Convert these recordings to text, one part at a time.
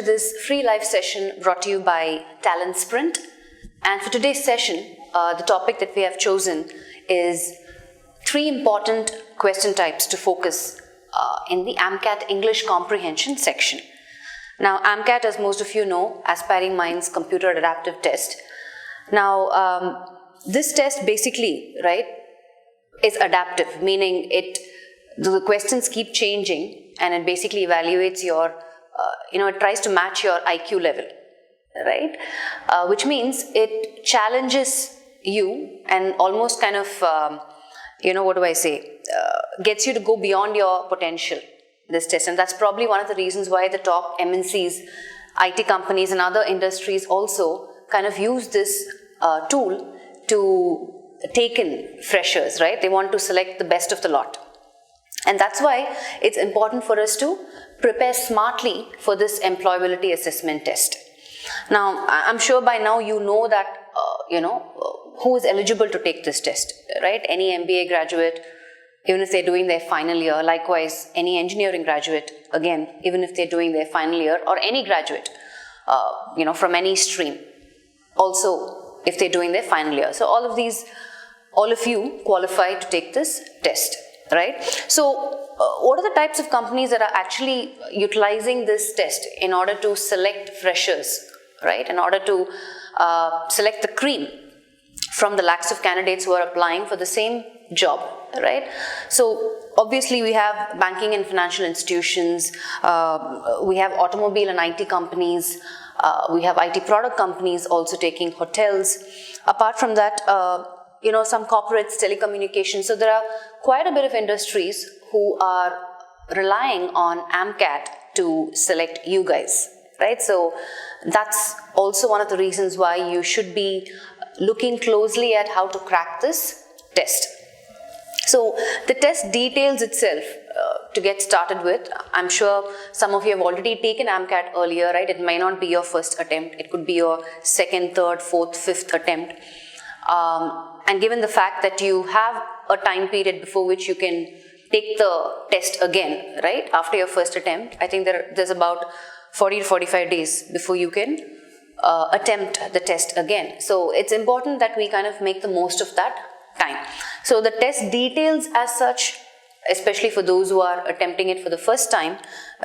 this free live session brought to you by Talent Sprint. And for today's session, the topic that we have chosen is 3 important question types to focus in the AMCAT English Comprehension section. Now, AMCAT, as most of you know, Aspiring Minds Computer Adaptive Test. Now, this test basically, right, is adaptive, meaning the questions keep changing and it basically evaluates your, it tries to match your IQ level, right? Which means it challenges you and almost kind of, gets you to go beyond your potential, this test. And that's probably one of the reasons why the top MNCs, IT companies and other industries also kind of use this tool to take in freshers, right? They want to select the best of the lot. And that's why it's important for us to prepare smartly for this employability assessment test. Now, I'm sure by now you know that, who is eligible to take this test, right? Any MBA graduate, even if they're doing their final year. Likewise, any engineering graduate, again, even if they're doing their final year, or any graduate, from any stream. Also, if they're doing their final year. So all of you qualify to take this test, right? So what are the types of companies that are actually utilizing this test in order to select freshers, right? In order to select the cream from the lakhs of candidates who are applying for the same job, right? So obviously we have banking and financial institutions, we have automobile and IT companies, we have IT product companies also taking hotels. Apart from that, some corporates, telecommunications. So there are quite a bit of industries who are relying on AMCAT to select you guys, right? So that's also one of the reasons why you should be looking closely at how to crack this test. So the test details itself, to get started with, I'm sure some of you have already taken AMCAT earlier, right? It may not be your first attempt. It could be your second, third, fourth, fifth attempt. And given the fact that you have a time period before which you can take the test again, right? After your first attempt, I think there's about 40 to 45 days before you can attempt the test again. So it's important that we kind of make the most of that time. So the test details as such, especially for those who are attempting it for the first time,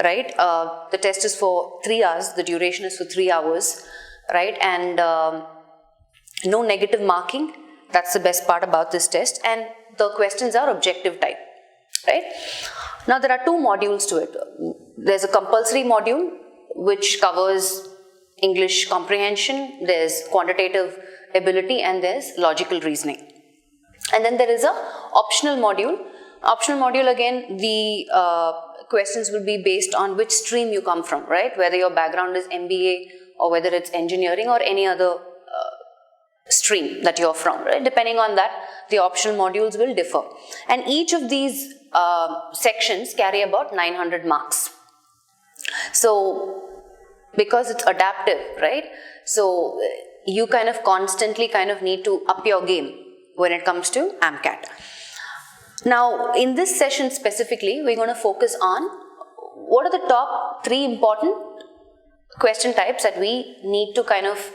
right? The test is for 3 hours. The duration is for 3 hours, right? And no negative marking. That's the best part about this test. And the questions are objective type, right? Now there are 2 modules to it. There's a compulsory module which covers English comprehension, there's quantitative ability, and there's logical reasoning. And then there is a optional module. Optional module, again, the questions will be based on which stream you come from, right? Whether your background is MBA or whether it's engineering or any other stream that you're from, right? Depending on that, the optional modules will differ. And each of these sections carry about 900 marks. So, because it's adaptive, right? So, you kind of constantly need to up your game when it comes to AMCAT. Now, in this session specifically, we're going to focus on what are the top 3 important question types that we need to kind of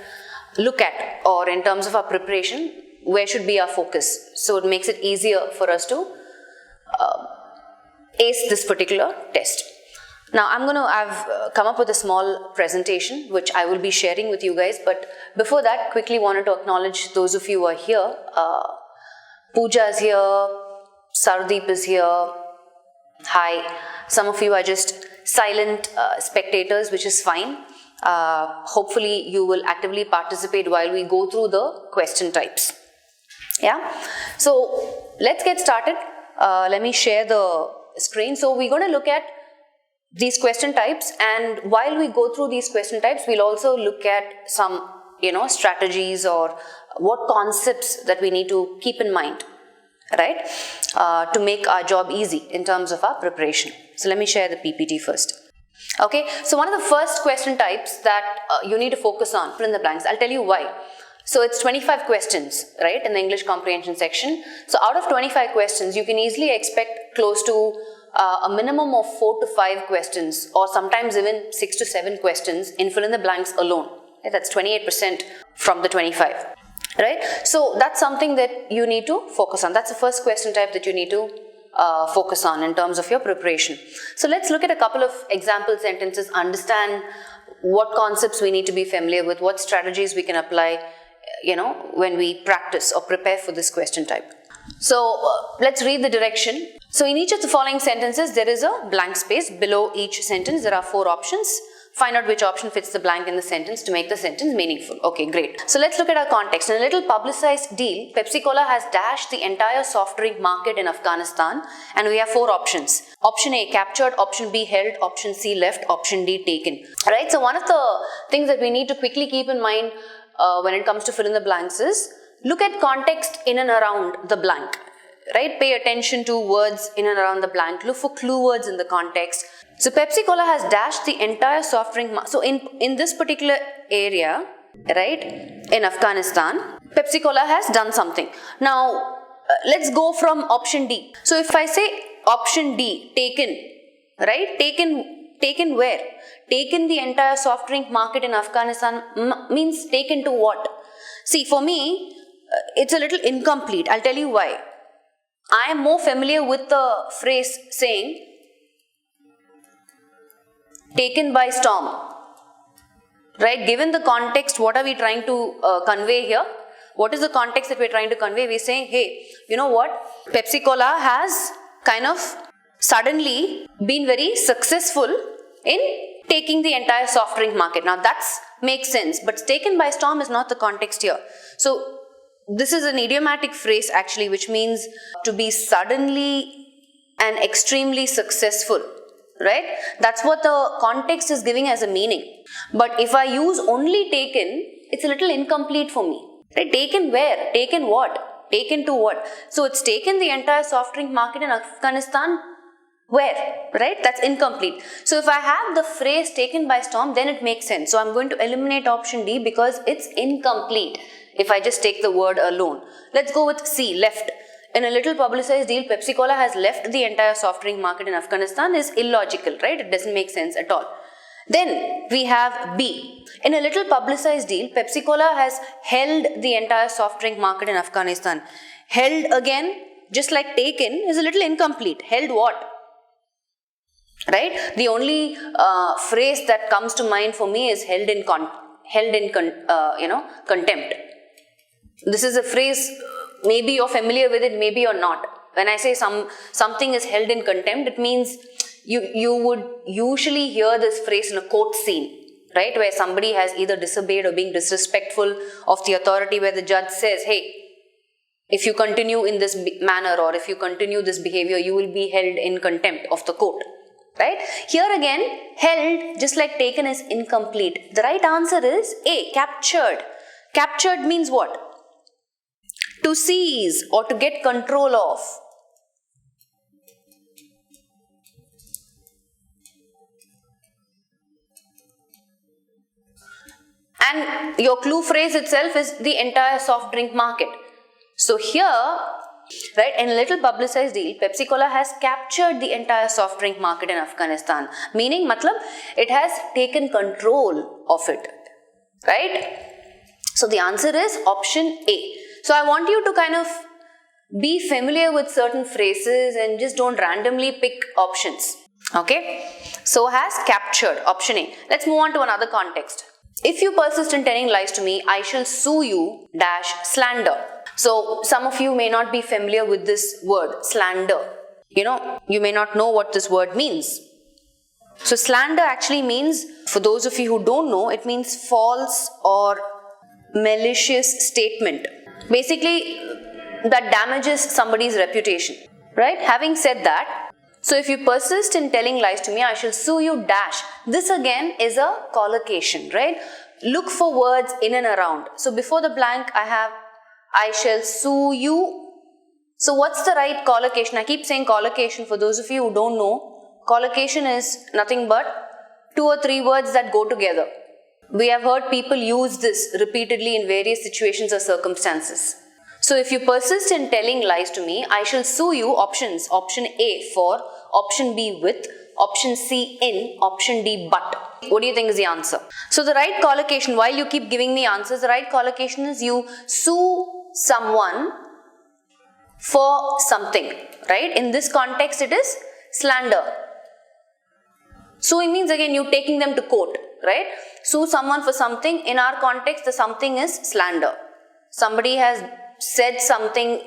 look at, or in terms of our preparation, where should be our focus. So it makes it easier for us to ace this particular test. Now I've come up with a small presentation which I will be sharing with you guys, but before that, quickly wanted to acknowledge those of you who are here. Pooja is here, Sardeep is here, hi. Some of you are just silent spectators, which is fine. Hopefully you will actively participate while we go through the question types. Yeah, so let's get started. Let me share the screen. So we're going to look at these question types, and while we go through these question types, we'll also look at some strategies or what concepts that we need to keep in mind, right, to make our job easy in terms of our preparation. So let me share the PPT first. Okay, so one of the first question types that you need to focus on, fill in the blanks. I'll tell you why. So it's 25 questions, right, in the English comprehension section. So out of 25 questions, you can easily expect close to a minimum of 4 to 5 questions, or sometimes even 6 to 7 questions in fill in the blanks alone. Okay, that's 28% from the 25. Right? So that's something that you need to focus on. That's the first question type that you need to focus on in terms of your preparation. So let's look at a couple of example sentences, understand what concepts we need to be familiar with, what strategies we can apply, when we practice or prepare for this question type. So let's read the direction. So in each of the following sentences, there is a blank space. Below each sentence, there are 4 options. Find out which option fits the blank in the sentence to make the sentence meaningful. Okay, great. So let's look at our context. In a little publicized deal, Pepsi Cola has dashed the entire soft drink market in Afghanistan, and we have 4 options. Option A, captured. Option B, held. Option C, left. Option D, taken. Right? So one of the things that we need to quickly keep in mind when it comes to fill in the blanks is, look at context in and around the blank. Right? Pay attention to words in and around the blank. Look for clue words in the context. So Pepsi Cola has dashed the entire soft drink market. So in this particular area, right, in Afghanistan, Pepsi Cola has done something. Now, let's go from option D. So if I say option D, taken, right, taken where? Taken the entire soft drink market in Afghanistan means taken to what? See, for me, it's a little incomplete. I'll tell you why. I am more familiar with the phrase saying, taken by storm. Right? Given the context, what are we trying to convey here? What is the context that we're trying to convey? We're saying, hey, you know what? Pepsi Cola has kind of suddenly been very successful in taking the entire soft drink market. Now that makes sense, but taken by storm is not the context here. So this is an idiomatic phrase actually, which means to be suddenly and extremely successful. Right? That's what the context is giving as a meaning. But if I use only taken, it's a little incomplete for me. Right? Taken where? Taken what? Taken to what? So it's taken the entire soft drink market in Afghanistan. Where? Right? That's incomplete. So if I have the phrase taken by storm, then it makes sense. So I'm going to eliminate option D because it's incomplete if I just take the word alone. Let's go with C, left. In a little publicized deal, Pepsi Cola has left the entire soft drink market in Afghanistan is illogical, right? It doesn't make sense at all. Then we have B. In a little publicized deal, Pepsi Cola has held the entire soft drink market in Afghanistan. Held again, just like taken, is a little incomplete. Held what? Right? The only phrase that comes to mind for me is held in contempt. This is a phrase. Maybe you're familiar with it, maybe you're not. When I say something is held in contempt, it means you would usually hear this phrase in a court scene, right? Where somebody has either disobeyed or being disrespectful of the authority, where the judge says, hey, if you continue in this manner or if you continue this behavior, you will be held in contempt of the court, right? Here again, held, just like taken, is incomplete. The right answer is A, captured. Captured means what? To seize or to get control of. And your clue phrase itself is the entire soft drink market. So here, right, in a little publicized deal, Pepsi Cola has captured the entire soft drink market in Afghanistan. Meaning, it has taken control of it. Right? So the answer is option A. So I want you to kind of be familiar with certain phrases and just don't randomly pick options. Okay? So has captured, option A. Let's move on to another context. If you persist in telling lies to me, I shall sue you, slander. So some of you may not be familiar with this word, slander. You may not know what this word means. So slander actually means, for those of you who don't know, it means false or malicious statement. Basically, that damages somebody's reputation, right? Having said that, so if you persist in telling lies to me, I shall sue you, This again is a collocation, right? Look for words in and around. So before the blank, I have, I shall sue you. So what's the right collocation? I keep saying collocation. For those of you who don't know, collocation is nothing but 2 or 3 words that go together. We have heard people use this repeatedly in various situations or circumstances. So if you persist in telling lies to me, I shall sue you, options. Option A for option B with, option C in, option D but. What do you think is the answer? So the right collocation, while you keep giving me answers, the right collocation is you sue someone for something, right? In this context, it is slander. Suing means again you taking them to court, right? Sue someone for something. In our context, the something is slander. Somebody has said something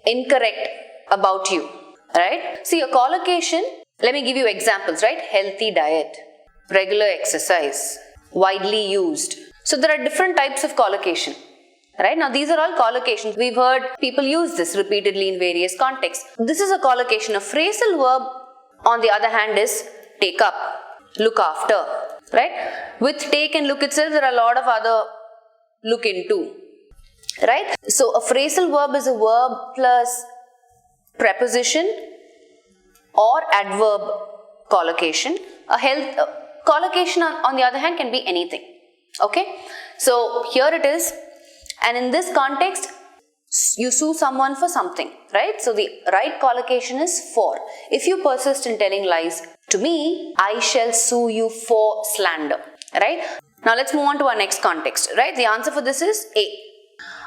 incorrect about you, right? See, a collocation, let me give you examples, right? Healthy diet, regular exercise, widely used. So there are different types of collocation, right? Now these are all collocations. We've heard people use this repeatedly in various contexts. This is a collocation. A phrasal verb, on the other hand, is take up, look after, right? With take and look itself, there are a lot of other look into, right? So a phrasal verb is a verb plus preposition or adverb collocation. A collocation on the other hand can be anything, okay? So here it is, and in this context, you sue someone for something, right? So the right collocation is for. If you persist in telling lies to me, I shall sue you for slander, right? Now let's move on to our next context, right? The answer for this is A.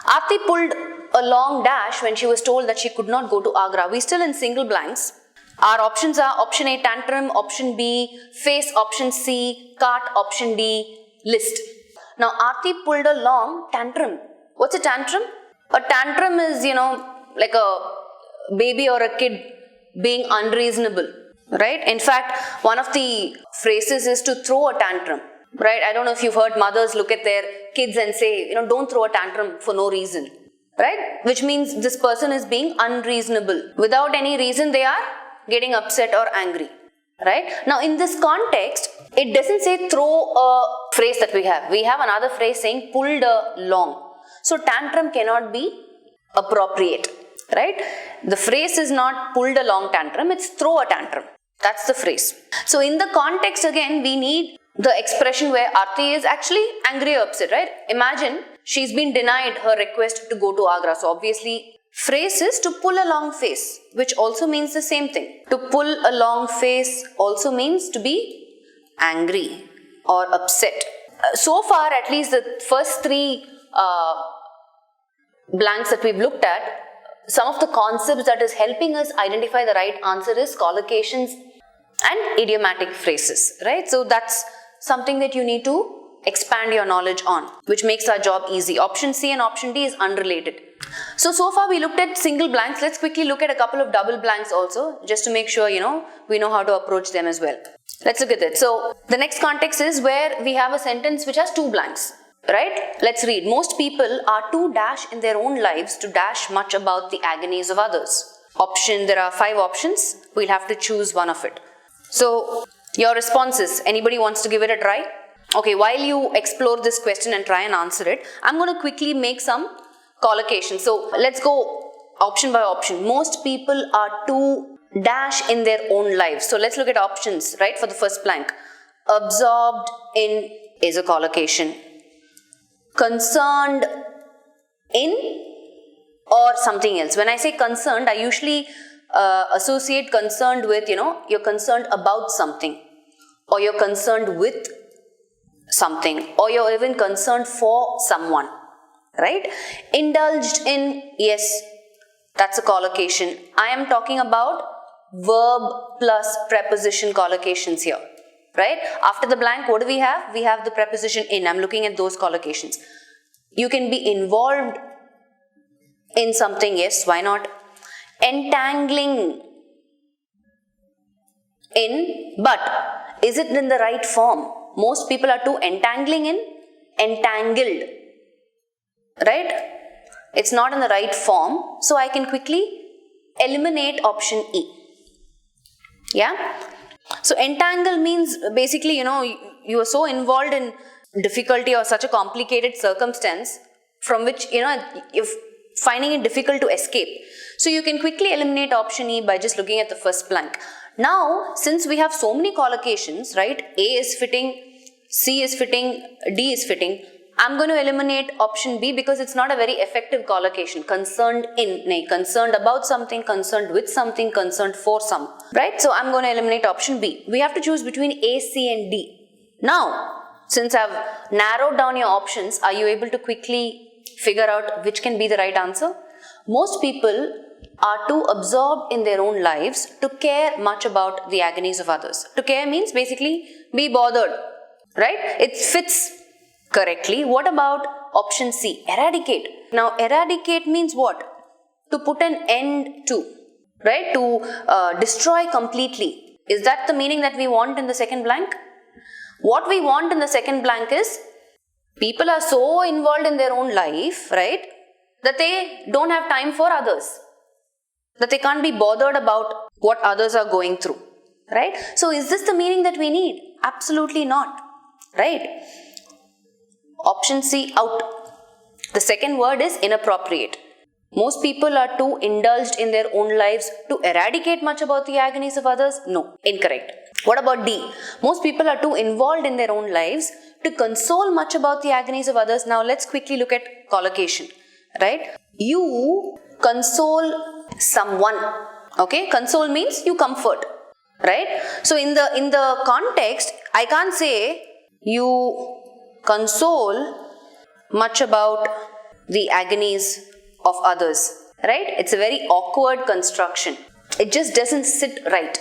Aarti pulled a long dash when she was told that she could not go to Agra. We're still in single blanks. Our options are option A, tantrum, option B, face, option C, cart, option D, list. Now Aarti pulled a long tantrum. What's a tantrum? A tantrum is, like a baby or a kid being unreasonable, right? In fact, one of the phrases is to throw a tantrum, right? I don't know if you've heard mothers look at their kids and say, don't throw a tantrum for no reason, right? Which means this person is being unreasonable. Without any reason, they are getting upset or angry, right? Now, in this context, it doesn't say throw a phrase that we have. We have another phrase saying pulled a long. So tantrum cannot be appropriate, right? The phrase is not pulled a long tantrum, it's throw a tantrum. That's the phrase. So in the context again, we need the expression where Aarti is actually angry or upset, right? Imagine she's been denied her request to go to Agra. So obviously, phrase is to pull a long face, which also means the same thing. To pull a long face also means to be angry or upset. So far, at least the first three blanks that we've looked at, some of the concepts that is helping us identify the right answer is collocations and idiomatic phrases, right? So that's something that you need to expand your knowledge on, which makes our job easy. Option C and option D is unrelated. So far we looked at single blanks. Let's quickly look at a couple of double blanks also, just to make sure, we know how to approach them as well. Let's look at it. So the next context is where we have a sentence which has two blanks, right? Let's read. Most people are too dash in their own lives to dash much about the agonies of others. There are 5 options. We'll have to choose one of it. So your responses, anybody wants to give it a try? Okay, while you explore this question and try and answer it, I'm going to quickly make some collocations. So let's go option by option. Most people are too dash in their own lives. So let's look at options, right, for the first blank. Absorbed in is a collocation. Concerned in or something else. When I say concerned, I usually associate concerned with, you're concerned about something, or you're concerned with something, or you're even concerned for someone, right? Indulged in, yes, that's a collocation. I am talking about verb plus preposition collocations here, right? After the blank, what do we have? We have the preposition in. I'm looking at those collocations. You can be involved in something, yes, why not? Entangling in, but is it in the right form? Most people are too entangling in, entangled, right? It's not in the right form, so I can quickly eliminate option E. Yeah? So entangle means basically, you are so involved in difficulty or such a complicated circumstance from which, you're finding it difficult to escape. So you can quickly eliminate option E by just looking at the first blank. Now, since we have so many collocations, right, A is fitting, C is fitting, D is fitting, I'm going to eliminate option B because it's not a very effective collocation. Concerned concerned about something, concerned with something, concerned for some. Right? So I'm going to eliminate option B. We have to choose between A, C and D. Now, since I've narrowed down your options, are you able to quickly figure out which can be the right answer? Most people are too absorbed in their own lives to care much about the agonies of others. To care means basically be bothered, right? It fits correctly. What about option C? Eradicate. Now, eradicate means what? To put an end to, right? To destroy completely. Is that the meaning that we want in the second blank? What we want in the second blank is people are so involved in their own life, right, that they don't have time for others. That they can't be bothered about what others are going through, right? So is this the meaning that we need? Absolutely not, right? Option C, out. The second word is inappropriate. Most people are too indulged in their own lives to eradicate much about the agonies of others? No, incorrect. What about D? Most people are too involved in their own lives to console much about the agonies of others. Now let's quickly look at collocation, right? You console someone, okay? Console means you comfort, right? So in the context, I can't say you console much about the agonies of others, right? It's a very awkward construction. It just doesn't sit right.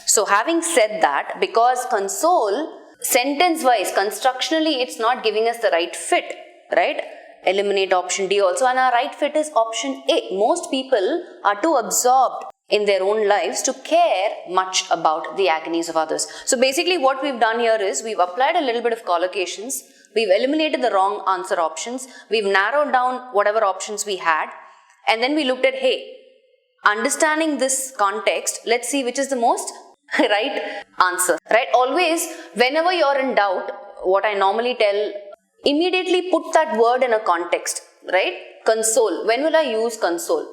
So having said that, because console, sentence-wise, constructionally, it's not giving us the right fit, right? Eliminate option D also, and our right fit is option A. Most people are too absorbed in their own lives to care much about the agonies of others. So basically what we've done here is we've applied a little bit of collocations, we've eliminated the wrong answer options, we've narrowed down whatever options we had, and then we looked at, hey, understanding this context, let's see which is the most right answer, right? Always, whenever you're in doubt, what I normally tell, immediately put that word in a context, right? Console. When will I use console?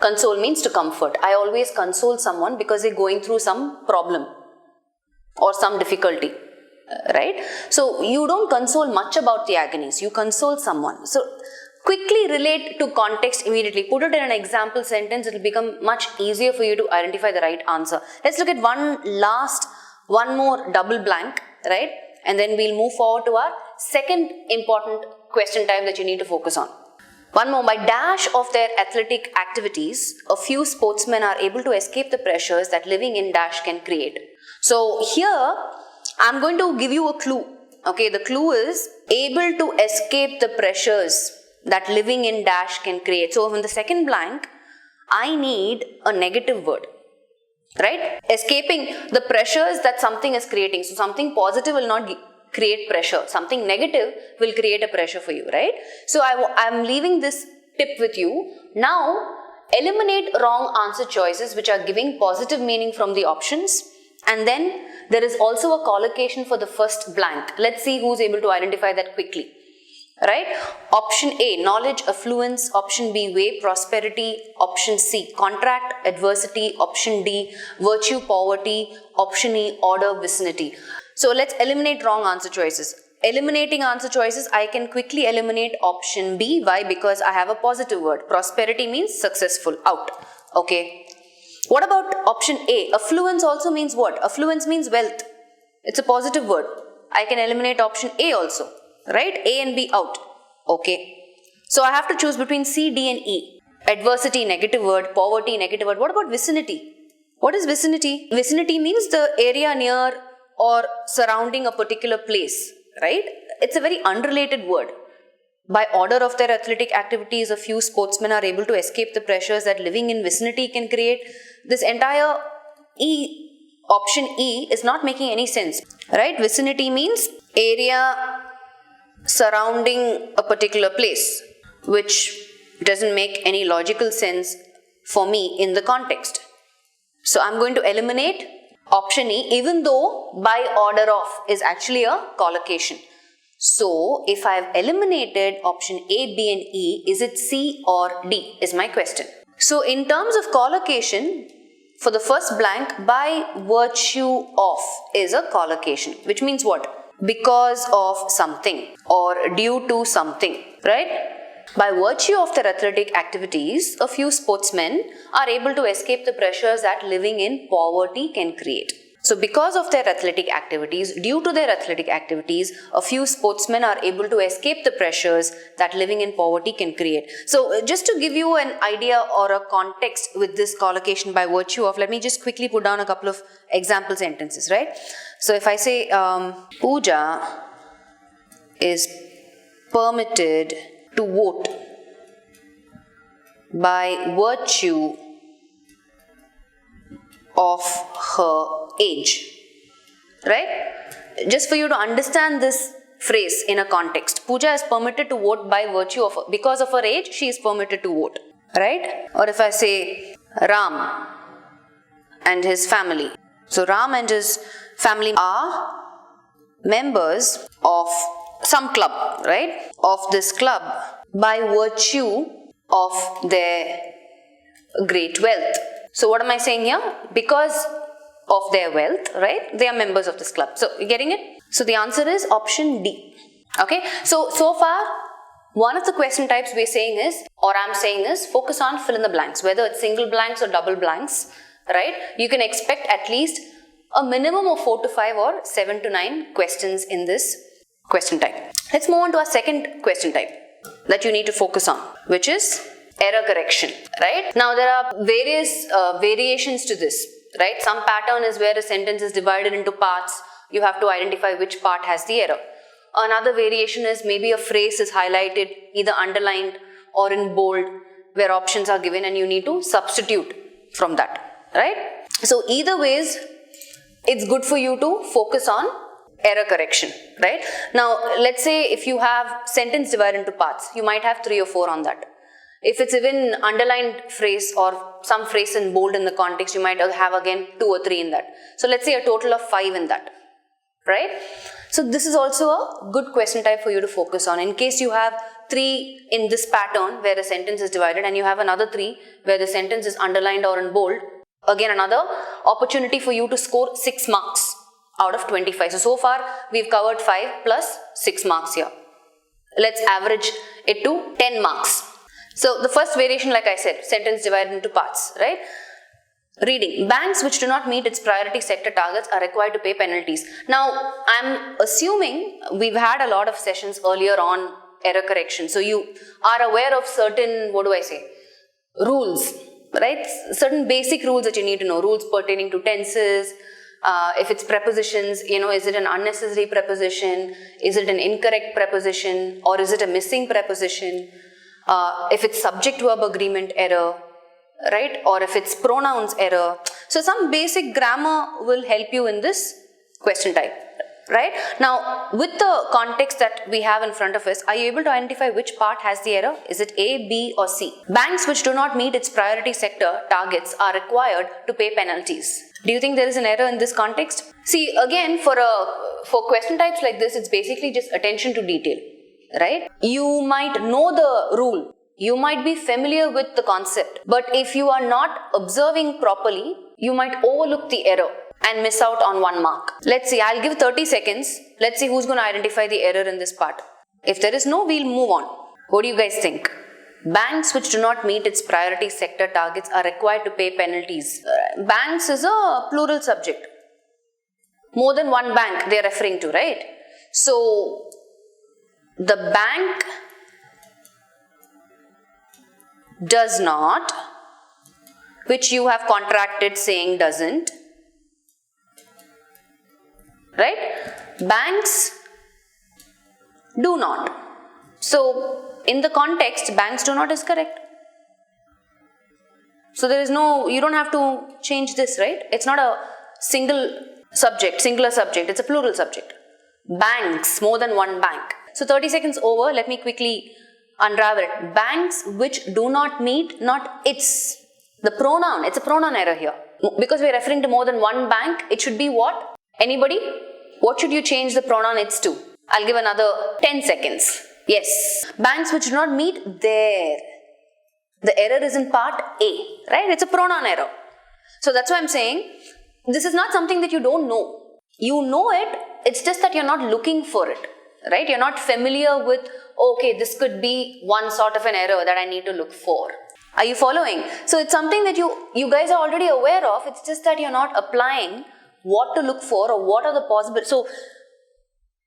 Console means to comfort. I always console someone because they're going through some problem or some difficulty, right? So you don't console much about the agonies. You console someone. So quickly relate to context immediately. Put it in an example sentence. It will become much easier for you to identify the right answer. Let's look at one more double blank, right? And then we'll move forward to our second important question type that you need to focus on. One more. By dash of their athletic activities, a few sportsmen are able to escape the pressures that living in dash can create. So here, I'm going to give you a clue. Okay, the clue is able to escape the pressures that living in dash can create. So in the second blank, I need a negative word, right? Escaping the pressures that something is creating. So something positive will not create pressure. Something negative will create a pressure for you, right? So I'm leaving this tip with you. Now, eliminate wrong answer choices which are giving positive meaning from the options. And then there is also a collocation for the first blank. Let's see who's able to identify that quickly. Right? Option A, knowledge, affluence. Option B, way, prosperity. Option C, contract, adversity. Option D, virtue, poverty. Option E, order, vicinity. So let's eliminate wrong answer choices. Eliminating answer choices, I can quickly eliminate option B. Why? Because I have a positive word. Prosperity means successful, out. Okay. What about option A? Affluence also means what? Affluence means wealth. It's a positive word. I can eliminate option A also. Right? A and B out. Okay. So I have to choose between C, D and E. Adversity, negative word. Poverty, negative word. What about vicinity? What is vicinity? Vicinity means the area near or surrounding a particular place. Right? It's a very unrelated word. By order of their athletic activities, a few sportsmen are able to escape the pressures that living in vicinity can create. This entire option E is not making any sense. Right? Vicinity means area surrounding a particular place, which doesn't make any logical sense for me in the context. So I'm going to eliminate option E, even though by order of is actually a collocation. So if I've eliminated option A, B and E, is it C or D is my question. So in terms of collocation, for the first blank, by virtue of is a collocation, which means what? because of something or due to something, right? By virtue of their athletic activities, a few sportsmen are able to escape the pressures that living in poverty can create. So because of their athletic activities, due to their athletic activities, a few sportsmen are able to escape the pressures that living in poverty can create. So just to give you an idea or a context with this collocation by virtue of, let me just quickly put down a couple of example sentences, right? So if I say, Pooja is permitted to vote by virtue of her age, right? Just for you to understand this phrase in a context, Pooja is permitted to vote by virtue of, because of her age, she is permitted to vote, right? Or if I say Ram and his family. So Ram and his family are members of some club, right? Of this club by virtue of their great wealth. So what am I saying here? Because of their wealth, right? They are members of this club. So you getting it? So the answer is option D. Okay. So far, one of the question types we're saying is, or I'm saying is, focus on fill in the blanks, whether it's single blanks or double blanks, right? You can expect at least a minimum of 4 to 5 or 7 to 9 questions in this question type. Let's move on to our second question type that you need to focus on, which is error correction, right? Now there are various variations to this, right? Some pattern is where a sentence is divided into parts. You have to identify which part has the error. Another variation is maybe a phrase is highlighted, either underlined or in bold, where options are given and you need to substitute from that, right? So either ways, it's good for you to focus on error correction, right? Now, let's say if you have sentence divided into parts, you might have 3 or 4 on that. If it's even underlined phrase or some phrase in bold in the context, you might have again 2 or 3 in that. So let's say a total of 5 in that, right? So this is also a good question type for you to focus on. In case you have 3 in this pattern where the sentence is divided and you have another 3 where the sentence is underlined or in bold, again another opportunity for you to score 6 marks out of 25. So far we've covered 5 plus 6 marks here. Let's average it to 10 marks. So the first variation, like I said, sentence divided into parts, right? Reading. Banks which do not meet its priority sector targets are required to pay penalties. Now, I'm assuming we've had a lot of sessions earlier on error correction. So you are aware of certain, rules, right? Certain basic rules that you need to know. Rules pertaining to tenses. If it's prepositions, is it an unnecessary preposition? Is it an incorrect preposition? Or is it a missing preposition? If it's subject-verb agreement error, right? Or if it's pronouns error. So some basic grammar will help you in this question type, right? Now, with the context that we have in front of us, are you able to identify which part has the error? Is it A, B or C? Banks which do not meet its priority sector targets are required to pay penalties. Do you think there is an error in this context? See, again, for question types like this, it's basically just attention to detail, right? You might know the rule. You might be familiar with the concept, but if you are not observing properly, you might overlook the error and miss out on 1 mark. Let's see, I'll give 30 seconds. Let's see who's going to identify the error in this part. If there is no, we'll move on. What do you guys think? Banks which do not meet its priority sector targets are required to pay penalties. Banks is a plural subject. More than one bank they are referring to, right? So, the bank does not, which you have contracted saying doesn't, right? Banks do not. So, in the context, banks do not is correct. So, there is no, you don't have to change this, right? It's not a singular subject, it's a plural subject. Banks, more than one bank. So, 30 seconds over, let me quickly unravel it. Banks which do not meet, not its. The pronoun, it's a pronoun error here. Because we're referring to more than one bank, it should be what? Anybody? What should you change the pronoun its to? I'll give another 10 seconds. Yes. Banks which do not meet their. The error is in part A, right? It's a pronoun error. So that's why I'm saying, this is not something that you don't know. You know it, It's just that you're not looking for it, right? You're not familiar with, okay, this could be one sort of an error that I need to look for. Are you following? So it's something that you guys are already aware of. It's just that you're not applying what to look for or what are the possible. So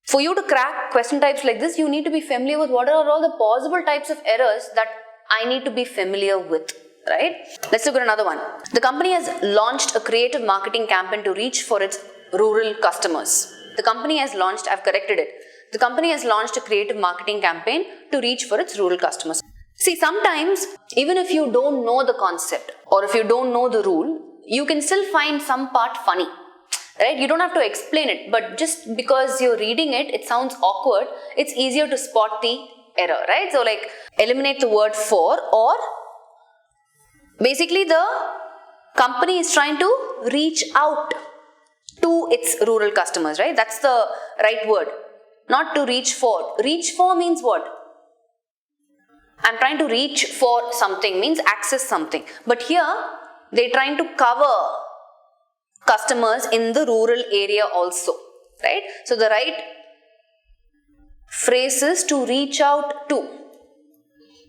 for you to crack question types like this, you need to be familiar with what are all the possible types of errors that I need to be familiar with, right? Let's look at another one. The company has launched a creative marketing campaign to reach for its rural customers. The company has launched, I've corrected it. The company has launched a creative marketing campaign to reach for its rural customers. See, sometimes even if you don't know the concept or if you don't know the rule, you can still find some part funny. Right? You don't have to explain it, but just because you're reading it, it sounds awkward, it's easier to spot the error, right? So like eliminate the word for, or basically the company is trying to reach out to its rural customers, right? That's the right word. Not to reach for. Reach for means what? I'm trying to reach for something, means access something. But here, they're trying to cover customers in the rural area also, right? So the right phrase is to reach out to.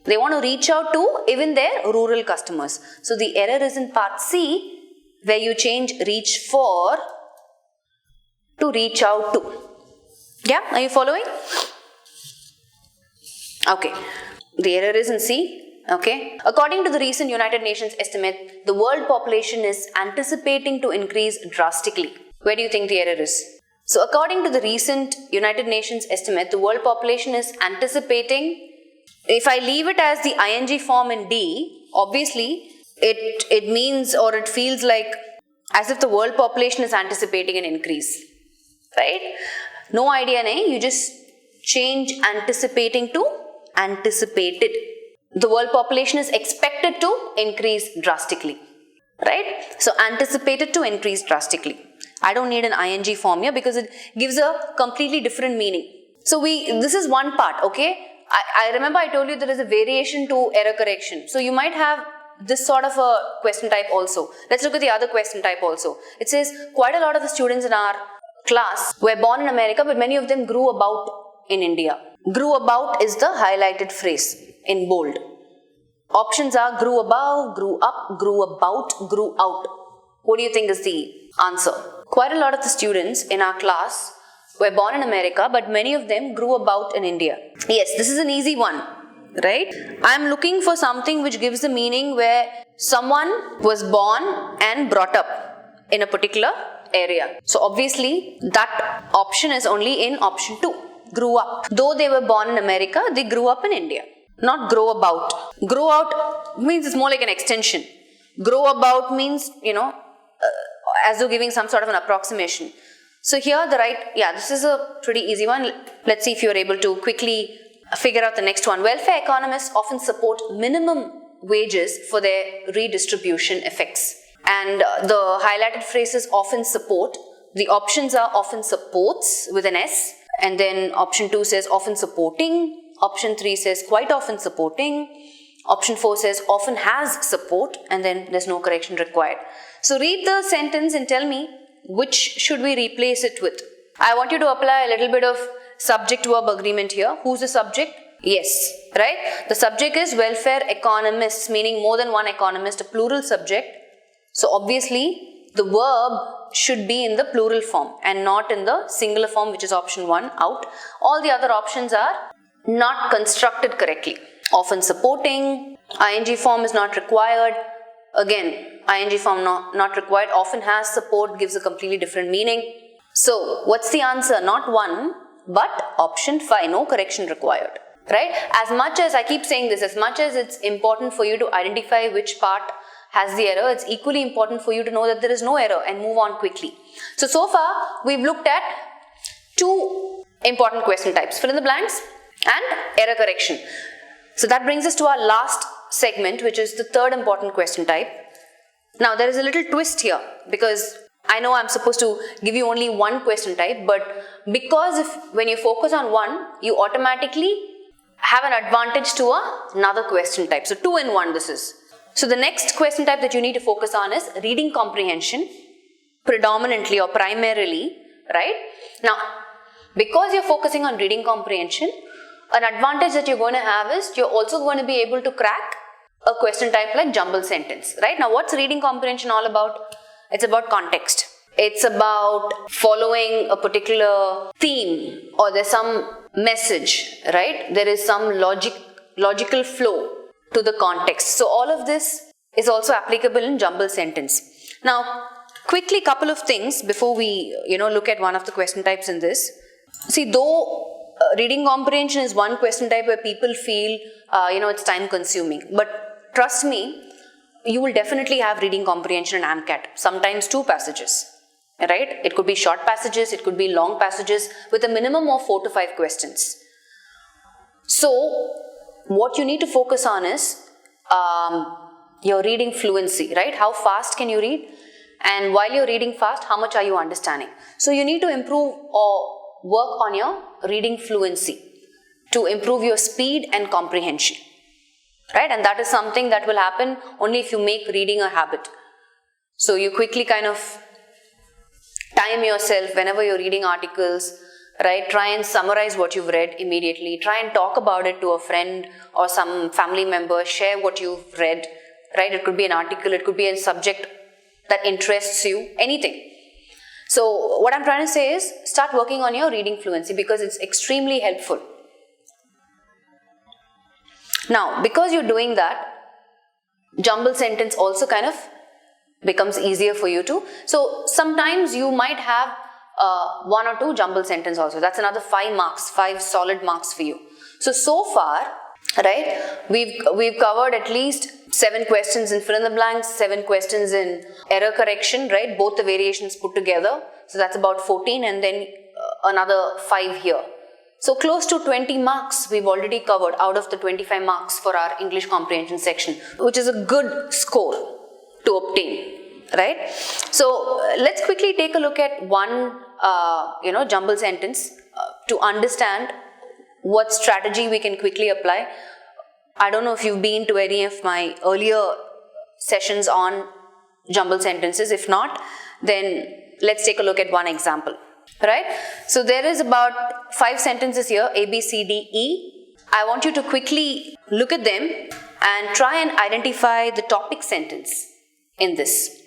They want to reach out to even their rural customers. So the error is in part C, where you change reach for to reach out to. Yeah, are you following? Okay, the error is in C. Okay. According to the recent United Nations estimate, the world population is anticipating to increase drastically. Where do you think the error is? So according to the recent United Nations estimate, the world population is anticipating. If I leave it as the ing form in D, obviously it means, or it feels like as if the world population is anticipating an increase. Right? No idea, nahi? You just change anticipating to anticipated. The world population is expected to increase drastically, right? So anticipated to increase drastically. I don't need an ing form here because it gives a completely different meaning. So this is one part, okay? I remember I told you there is a variation to error correction. So you might have this sort of a question type also. Let's look at the other question type also. It says quite a lot of the students in our class were born in America, but many of them grew about in India. Grew about is the highlighted phrase in bold. Options are grew above, grew up, grew about, grew out. What do you think is the answer? Quite a lot of the students in our class were born in America, but many of them grew about in India. Yes, this is an easy one, right? I'm looking for something which gives the meaning where someone was born and brought up in a particular area. So obviously that option is only in option 2. Grew up. Though they were born in America, they grew up in India. Not grow about. Grow out means it's more like an extension. Grow about means, as though giving some sort of an approximation. So here this is a pretty easy one. Let's see if you're able to quickly figure out the next one. Welfare economists often support minimum wages for their redistribution effects. And the highlighted phrases often support. The options are often supports with an S. And then option 2 says often supporting. Option 3 says quite often supporting. Option 4 says often has support. And then there's no correction required. So read the sentence and tell me which should we replace it with. I want you to apply a little bit of subject-verb agreement here. Who's the subject? Yes, right? The subject is welfare economists, meaning more than one economist, a plural subject. So obviously the verb should be in the plural form and not in the singular form, which is option 1, out. All the other options are not constructed correctly. Often supporting, ing form is not required. Again, ing form not required. Often has support gives a completely different meaning. So what's the answer? Not 1, but option 5, no correction required. Right? As much as I keep saying this, as much as it's important for you to identify which part has the error, it's equally important for you to know that there is no error and move on quickly. So far, we've looked at 2 important question types, fill in the blanks and error correction. So that brings us to our last segment, which is the third important question type. Now, there is a little twist here because I know I'm supposed to give you only one question type, but because when you focus on one, you automatically have an advantage to another question type. So 2 in 1 this is. So the next question type that you need to focus on is reading comprehension, predominantly or primarily right? Now, because you're focusing on reading comprehension, an advantage that you're going to have is you're also going to be able to crack a question type like jumble sentence, right? Now, what's reading comprehension all about? It's about context. It's about following a particular theme, or there's some message, right? There is some logical flow to the context. So all of this is also applicable in jumble sentence. Now, quickly, couple of things before we look at one of the question types in this. See, though reading comprehension is one question type where people feel it's time consuming, but trust me, you will definitely have reading comprehension in AMCAT, sometimes 2 passages, right? It could be short passages, it could be long passages with a minimum of 4 to 5 questions. So what you need to focus on is your reading fluency, right? How fast can you read? And while you're reading fast, how much are you understanding? So you need to improve or work on your reading fluency to improve your speed and comprehension, right? And that is something that will happen only if you make reading a habit. So you quickly kind of time yourself whenever you're reading articles, right? Try and summarize what you've read immediately. Try and talk about it to a friend or some family member. Share what you've read, right? It could be an article, it could be a subject that interests you, anything. So what I'm trying to say is start working on your reading fluency because it's extremely helpful. Now, because you're doing that, jumble sentence also kind of becomes easier for you to. So sometimes you might have 1 or 2 jumble sentence also. That's another 5 marks, 5 solid marks for you. So far, right, we've covered at least 7 questions in fill in the blanks, 7 questions in error correction, right? Both the variations put together. So that's about 14 and then another 5 here. So close to 20 marks we've already covered out of the 25 marks for our English comprehension section, which is a good score to obtain, right? So let's quickly take a look at one, jumble sentence to understand what strategy we can quickly apply. I don't know if you've been to any of my earlier sessions on jumble sentences. If not, then let's take a look at one example, right? So there is about 5 sentences here, A, B, C, D, E. I want you to quickly look at them and try and identify the topic sentence in this.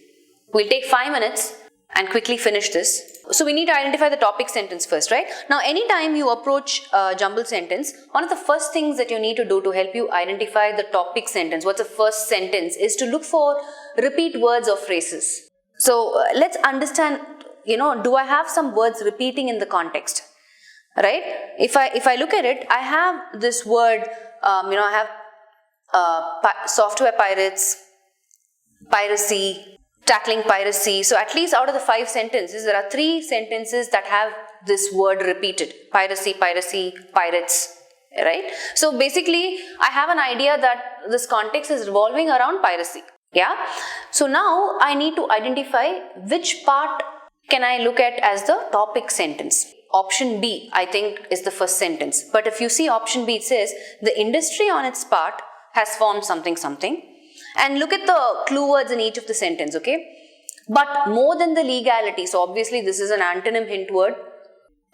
We'll take 5 minutes and quickly finish this. So we need to identify the topic sentence first, right? Now, anytime you approach a jumble sentence, one of the first things that you need to do to help you identify the topic sentence, what's the first sentence, is to look for repeat words or phrases. So let's understand, do I have some words repeating in the context, right? If I look at it, I have this word, I have software pirates, piracy, tackling piracy. So at least out of the 5 sentences, there are 3 sentences that have this word repeated. Piracy, piracy, pirates, right? So basically, I have an idea that this context is revolving around piracy. Yeah. So now I need to identify which part can I look at as the topic sentence. Option B, I think, is the first sentence. But if you see option B, it says the industry on its part has formed something, something. And look at the clue words in each of the sentence, okay? But more than the legality, so obviously this is an antonym hint word.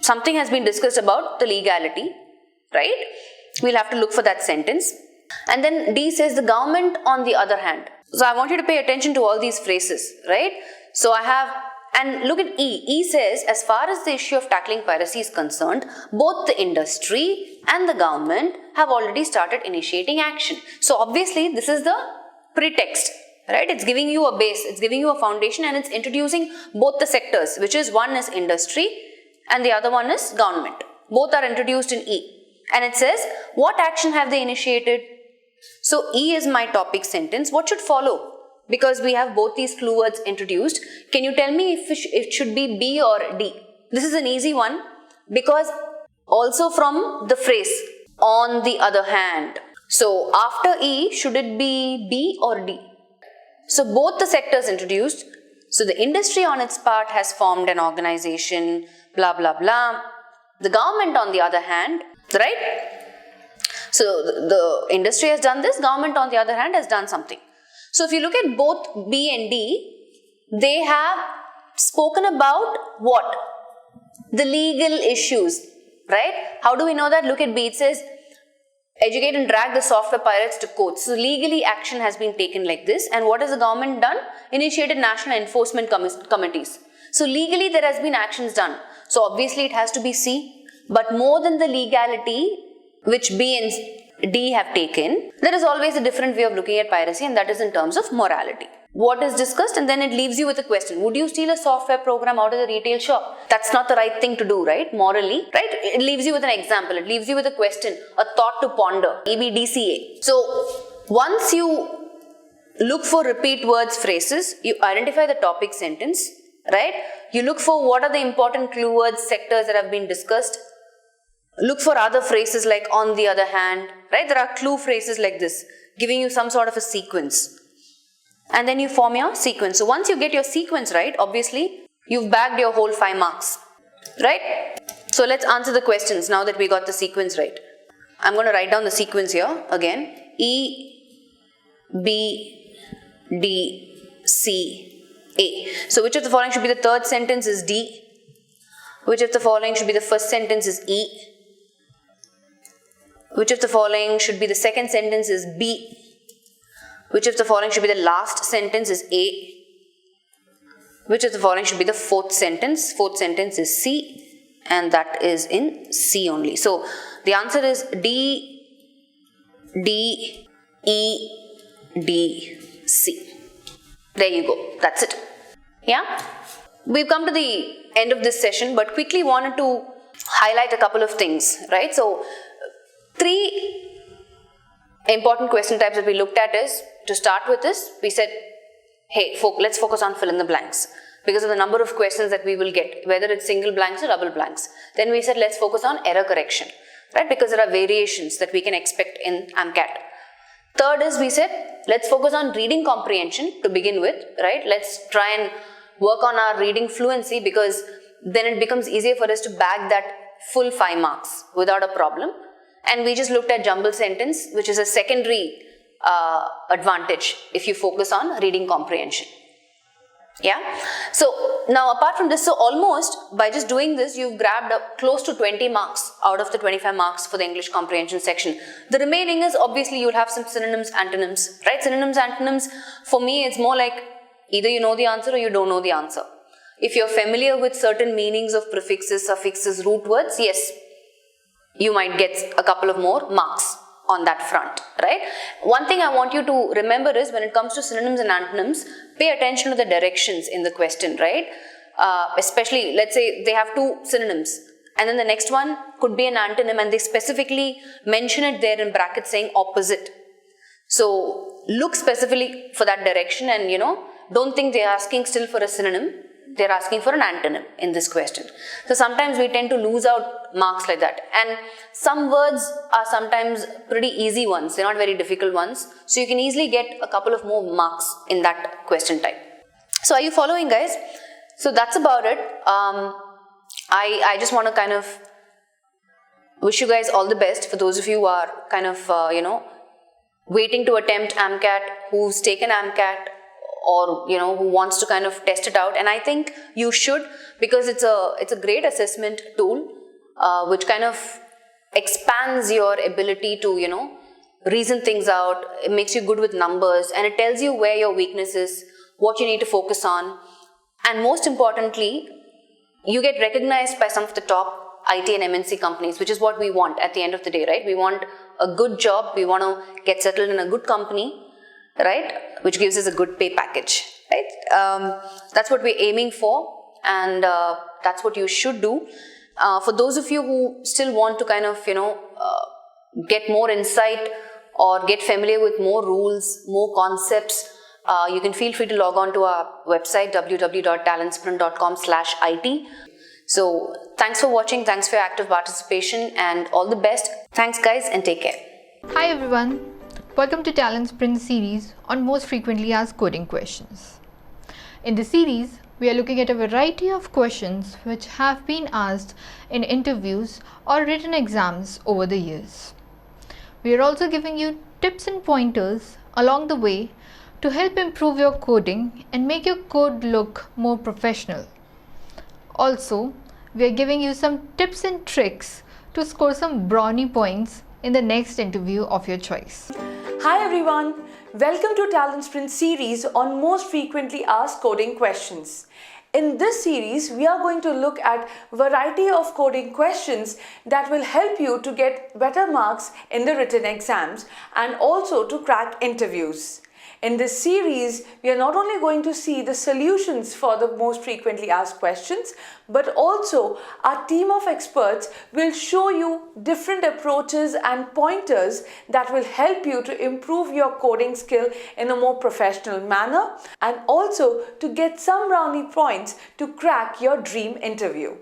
Something has been discussed about the legality, right? We'll have to look for that sentence. And then D says the government on the other hand. So I want you to pay attention to all these phrases, right? So I have, and look at E. E says, as far as the issue of tackling piracy is concerned, both the industry and the government have already started initiating action. So obviously this is the pretext, right? It's giving you a base, it's giving you a foundation, and it's introducing both the sectors, which is one is industry and the other one is government. Both are introduced in E. And it says, what action have they initiated? So E is my topic sentence. What should follow? Because we have both these clue words introduced. Can you tell me if it should be B or D? This is an easy one because also from the phrase, on the other hand. So after E, should it be B or D? So both the sectors introduced. So the industry on its part has formed an organization, blah, blah, blah. The government on the other hand, right? So the industry has done this, government on the other hand has done something. So if you look at both B and D, they have spoken about what? the legal issues, right? How do we know that? Look at B. It says, educate and drag the software pirates to court. So legally action has been taken like this. And what has the government done? Initiated national enforcement committees. So legally there has been actions done. So obviously it has to be C. But more than the legality which B and D have taken, there is always a different way of looking at piracy, and that is in terms of morality. What is discussed, and then it leaves you with a question. Would you steal a software program out of the retail shop? That's not the right thing to do, right? Morally, right? It leaves you with an example. It leaves you with a question, a thought to ponder. EBDCA. So once you look for repeat words, phrases, you identify the topic sentence, right? You look for what are the important clue words, sectors that have been discussed. Look for other phrases like on the other hand, right? There are clue phrases like this, giving you some sort of a sequence. And then you form your sequence. So once you get your sequence right, obviously, you've bagged your whole 5 marks, right? So let's answer the questions now that we got the sequence right. I'm going to write down the sequence here again. E, B, D, C, A. So which of the following should be the third sentence is D? Which of the following should be the first sentence is E? Which of the following should be the second sentence is B? Which of the following should be the last sentence is A? Which of the following should be the fourth sentence? Fourth sentence is C, and that is in C only. So the answer is D, D, E, D, C. There you go. That's it. Yeah? We've come to the end of this session, but quickly wanted to highlight a couple of things, right? So 3 important question types that we looked at is, to start with this, we said, hey, let's focus on fill in the blanks because of the number of questions that we will get, whether it's single blanks or double blanks. Then we said, let's focus on error correction, right? Because there are variations that we can expect in AMCAT. Third is, we said, let's focus on reading comprehension to begin with, right? Let's try and work on our reading fluency, because then it becomes easier for us to bag that full 5 marks without a problem. And we just looked at jumble sentence, which is a secondary advantage if you focus on reading comprehension. Yeah. So now apart from this, so almost by just doing this, you've grabbed up close to 20 marks out of the 25 marks for the English comprehension section. The remaining is obviously you'll have some synonyms, antonyms, right? Synonyms, antonyms, for me, it's more like either you know the answer or you don't know the answer. If you're familiar with certain meanings of prefixes, suffixes, root words, yes, you might get a couple of more marks on that front, right? One thing I want you to remember is when it comes to synonyms and antonyms, pay attention to the directions in the question, right? Especially, let's say they have 2 synonyms and then the next one could be an antonym and they specifically mention it there in brackets saying opposite. So look specifically for that direction and don't think they're asking still for a synonym. They're asking for an antonym in this question. So sometimes we tend to lose out marks like that. And some words are sometimes pretty easy ones. They're not very difficult ones. So you can easily get a couple of more marks in that question type. So are you following, guys? So that's about it. I just want to kind of wish you guys all the best for those of you who are kind of, waiting to attempt AMCAT, who's taken AMCAT, or who wants to kind of test it out. And I think you should, because it's a great assessment tool which kind of expands your ability to reason things out. It makes you good with numbers and it tells you where your weakness is, what you need to focus on, and most importantly, you get recognized by some of the top IT and MNC companies, which is what we want at the end of the day, right? We want a good job, we want to get settled in a good company, right, which gives us a good pay package, right? That's what we're aiming for, and that's what you should do. For those of you who still want to kind of get more insight or get familiar with more rules, more concepts, you can feel free to log on to our website www.talentsprint.com/IT. So thanks for watching, thanks for your active participation, and all the best. Thanks guys, and take care. Hi everyone. Welcome to Talent Sprint series on most frequently asked coding questions. In this series, we are looking at a variety of questions which have been asked in interviews or written exams over the years. We are also giving you tips and pointers along the way to help improve your coding and make your code look more professional. Also, we are giving you some tips and tricks to score some brownie points in the next interview of your choice. Hi everyone, welcome to Talent Sprint series on most frequently asked coding questions. In this series, we are going to look at variety of coding questions that will help you to get better marks in the written exams and also to crack interviews. In this series, we are not only going to see the solutions for the most frequently asked questions, but also our team of experts will show you different approaches and pointers that will help you to improve your coding skill in a more professional manner and also to get some brownie points to crack your dream interview.